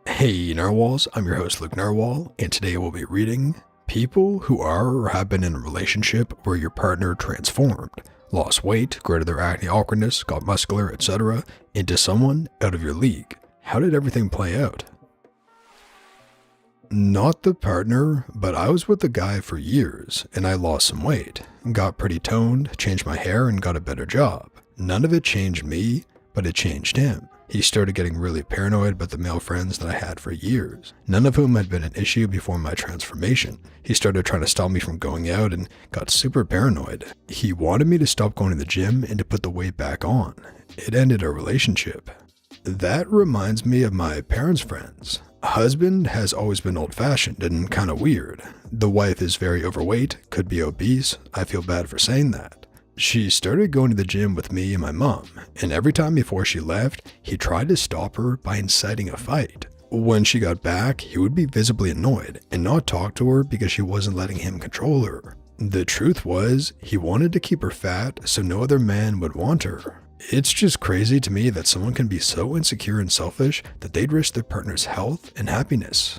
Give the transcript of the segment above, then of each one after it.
Hey Narwhals, I'm your host Luke Narwhal, and today we'll be reading People Who Are or Have Been in a Relationship Where Your Partner Transformed, Lost Weight, Grew out of their acne awkwardness, got muscular, etc., into someone out of your league. How did everything play out? Not the partner, but I was with the guy for years, and I lost some weight, got pretty toned, changed my hair, and got a better job. None of it changed me, but it changed him. He started getting really paranoid about the male friends that I had for years, none of whom had been an issue before my transformation. He started trying to stop me from going out and got super paranoid. He wanted me to stop going to the gym and to put the weight back on. It ended our relationship. That reminds me of my parents' friends. Husband has always been old-fashioned and kind of weird. The wife is very overweight, could be obese. I feel bad for saying that. She started going to the gym with me and my mom, and every time before she left, he tried to stop her by inciting a fight. When she got back, he would be visibly annoyed and not talk to her because she wasn't letting him control her. The truth was, he wanted to keep her fat so no other man would want her. It's just crazy to me that someone can be so insecure and selfish that they'd risk their partner's health and happiness.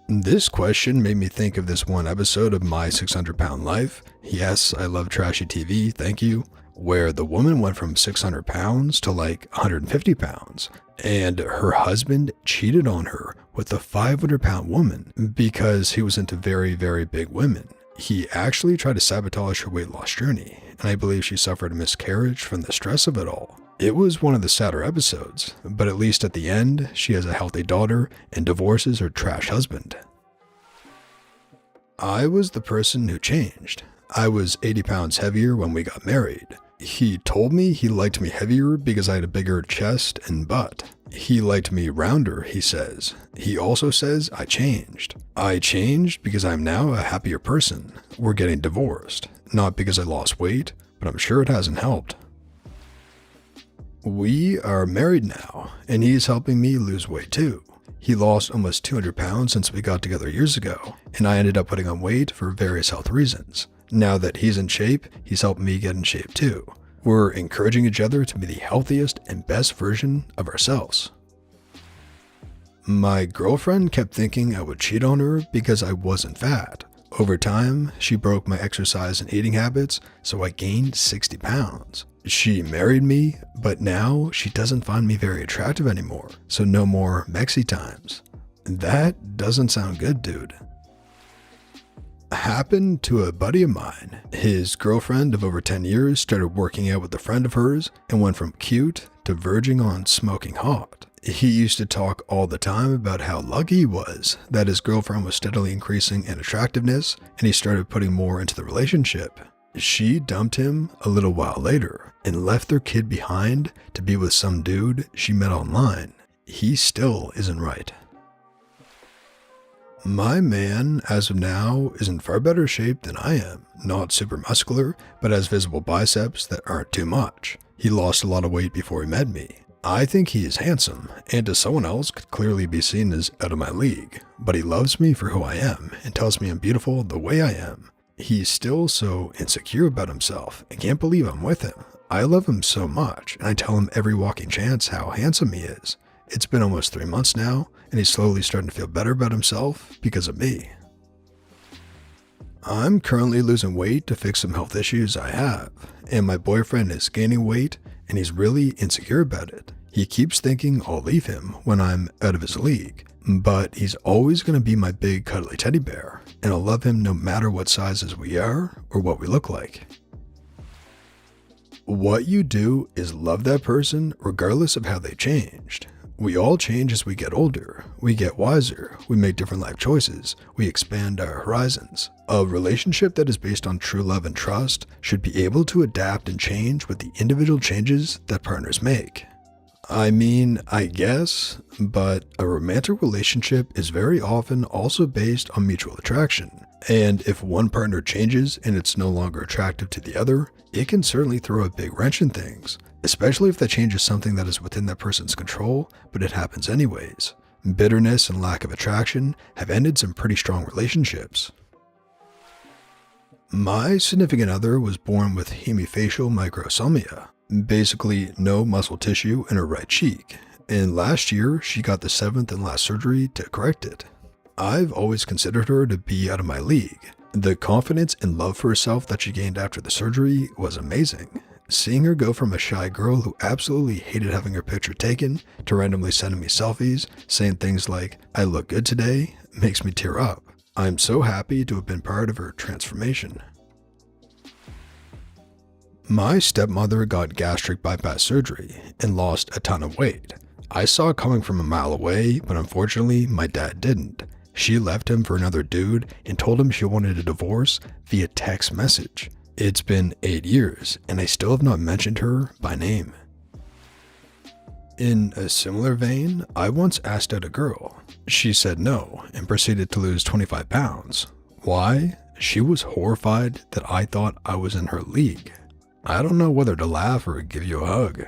This question made me think of this one episode of My 600 Pound Life. Yes, I love trashy TV, thank you. Where the woman went from 600 pounds to like 150 pounds. And her husband cheated on her with a 500-pound woman because he was into very, very big women. He actually tried to sabotage her weight loss journey, and I believe she suffered a miscarriage from the stress of it all. It was one of the sadder episodes, but at least at the end, she has a healthy daughter and divorces her trash husband. I was the person who changed. I was 80 pounds heavier when we got married. He told me he liked me heavier because I had a bigger chest and butt. He liked me rounder, he says. He also says I changed. I changed because I'm now a happier person. We're getting divorced. Not because I lost weight, but I'm sure it hasn't helped. We are married now, and he's helping me lose weight too. He lost almost 200 pounds since we got together years ago, and I ended up putting on weight for various health reasons. Now that he's in shape, he's helping me get in shape too. We're encouraging each other to be the healthiest and best version of ourselves. My girlfriend kept thinking I would cheat on her because I wasn't fat. Over time, she broke my exercise and eating habits, so I gained 60 pounds. She married me, but now she doesn't find me very attractive anymore, so no more Mexi times. That doesn't sound good, dude. Happened to a buddy of mine. His girlfriend of over 10 years started working out with a friend of hers and went from cute to verging on smoking hot. He used to talk all the time about how lucky he was that his girlfriend was steadily increasing in attractiveness, and he started putting more into the relationship. She dumped him a little while later and left their kid behind to be with some dude she met online. He still isn't right. My man, as of now, is in far better shape than I am. Not super muscular, but has visible biceps that aren't too much. He lost a lot of weight before he met me. I think he is handsome, and to someone else could clearly be seen as out of my league, but he loves me for who I am and tells me I'm beautiful the way I am. He's still so insecure about himself and can't believe I'm with him. I love him so much, and I tell him every walking chance how handsome he is. It's been almost 3 months now, and he's slowly starting to feel better about himself because of me. I'm currently losing weight to fix some health issues I have, and my boyfriend is gaining weight, and he's really insecure about it. He keeps thinking I'll leave him when I'm out of his league, but he's always going to be my big cuddly teddy bear, and I'll love him no matter what sizes we are or what we look like. What you do is love that person regardless of how they changed. We all change as we get older. We get wiser. We make different life choices. We expand our horizons. A relationship that is based on true love and trust should be able to adapt and change with the individual changes that partners make. I mean, I guess, but a romantic relationship is very often also based on mutual attraction. And if one partner changes and it's no longer attractive to the other, it can certainly throw a big wrench in things, especially if that change is something that is within that person's control, but it happens anyways. Bitterness and lack of attraction have ended some pretty strong relationships. My significant other was born with hemifacial microsomia, basically no muscle tissue in her right cheek, and last year she got the 7th and last surgery to correct it. I've always considered her to be out of my league. The confidence and love for herself that she gained after the surgery was amazing. Seeing her go from a shy girl who absolutely hated having her picture taken to randomly sending me selfies, saying things like, "I look good today," makes me tear up. I'm so happy to have been part of her transformation. My stepmother got gastric bypass surgery and lost a ton of weight. I saw it coming from a mile away, but unfortunately my dad didn't. She left him for another dude and told him she wanted a divorce via text message. It's been 8 years, and I still have not mentioned her by name. In a similar vein, I once asked out a girl. She said no and proceeded to lose 25 pounds. Why? She was horrified that I thought I was in her league. I don't know whether to laugh or give you a hug.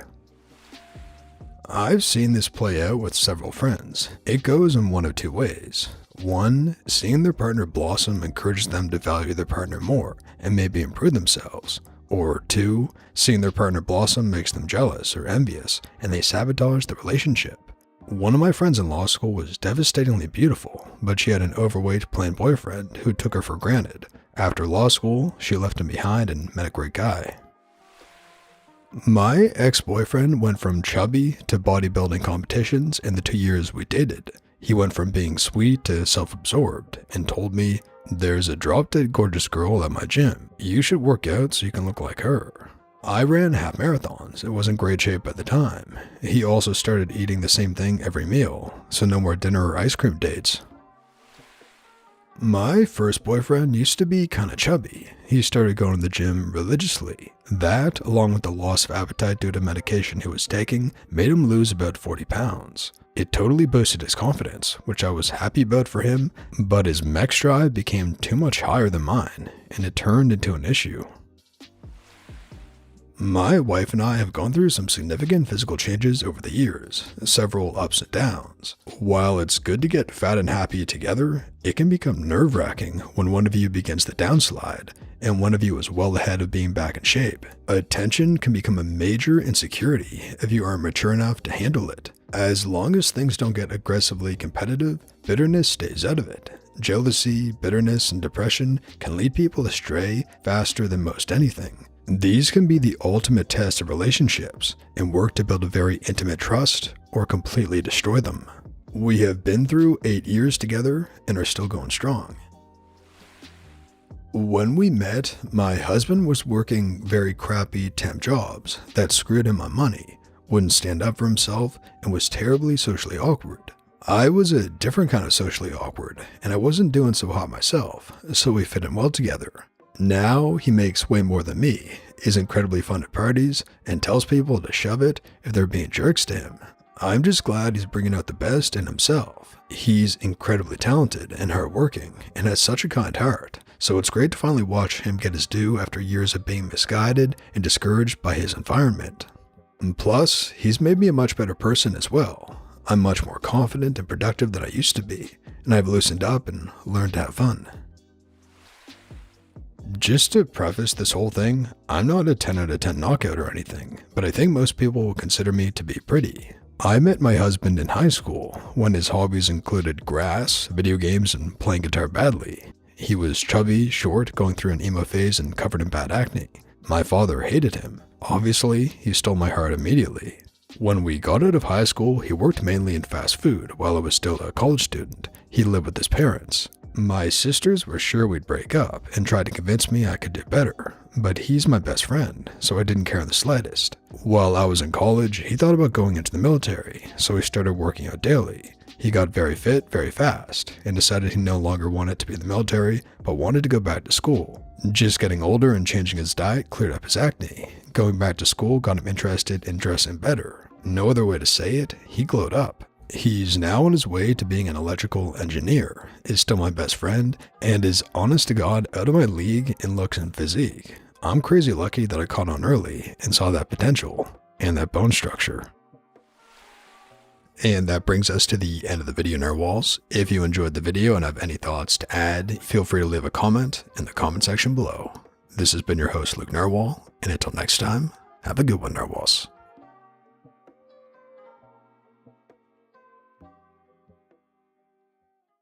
I've seen this play out with several friends. It goes in one of two ways. One, seeing their partner blossom encourages them to value their partner more and maybe improve themselves. Or two, seeing their partner blossom makes them jealous or envious and they sabotage the relationship. One of my friends in law school was devastatingly beautiful, but she had an overweight plain boyfriend who took her for granted. After law school, she left him behind and met a great guy. My ex-boyfriend went from chubby to bodybuilding competitions in the 2 years we dated. He went from being sweet to self-absorbed and told me, "There's a drop-dead gorgeous girl at my gym. You should work out so you can look like her." I ran half marathons and was in great shape at the time. He also started eating the same thing every meal, so no more dinner or ice cream dates. My first boyfriend used to be kinda chubby. He started going to the gym religiously. That, along with the loss of appetite due to medication he was taking, made him lose about 40 pounds. It totally boosted his confidence, which I was happy about for him, but his mex drive became too much higher than mine, and it turned into an issue. My wife and I have gone through some significant physical changes over the years, several ups and downs. While it's good to get fat and happy together, it can become nerve-wracking when one of you begins the downslide, and one of you is well ahead of being back in shape. Attention can become a major insecurity if you aren't mature enough to handle it. As long as things don't get aggressively competitive, bitterness stays out of it. Jealousy, bitterness, and depression can lead people astray faster than most anything. These can be the ultimate test of relationships and work to build a very intimate trust or completely destroy them. We have been through 8 years together and are still going strong. When we met, my husband was working very crappy temp jobs that screwed him on money, wouldn't stand up for himself, and was terribly socially awkward. I was a different kind of socially awkward, and I wasn't doing so hot myself, so we fit in well together. Now he makes way more than me, is incredibly fun at parties, and tells people to shove it if they're being jerks to him. I'm just glad he's bringing out the best in himself. He's incredibly talented and hardworking, and has such a kind heart, so it's great to finally watch him get his due after years of being misguided and discouraged by his environment. And plus, he's made me a much better person as well. I'm much more confident and productive than I used to be, and I've loosened up and learned to have fun. Just to preface this whole thing, I'm not a 10 out of 10 knockout or anything, but I think most people will consider me to be pretty. I met my husband in high school when his hobbies included grass, video games, and playing guitar badly. He was chubby, short, going through an emo phase, and covered in bad acne. My father hated him. Obviously, he stole my heart immediately. When we got out of high school, he worked mainly in fast food while I was still a college student. He lived with his parents. My sisters were sure we'd break up and tried to convince me I could do better, but he's my best friend, so I didn't care in the slightest. While I was in college, he thought about going into the military, so he started working out daily. He got very fit very fast and decided he no longer wanted to be in the military, but wanted to go back to school. Just getting older and changing his diet cleared up his acne. Going back to school got him interested in dressing better. No other way to say it, he glowed up. He's now on his way to being an electrical engineer, is still my best friend, and is honest to God out of my league in looks and physique. I'm crazy lucky that I caught on early and saw that potential and that bone structure. And that brings us to the end of the video, Narwhals. If you enjoyed the video and have any thoughts to add, feel free to leave a comment in the comment section below. This has been your host, Luke Narwhal, and until next time, have a good one, Narwhals.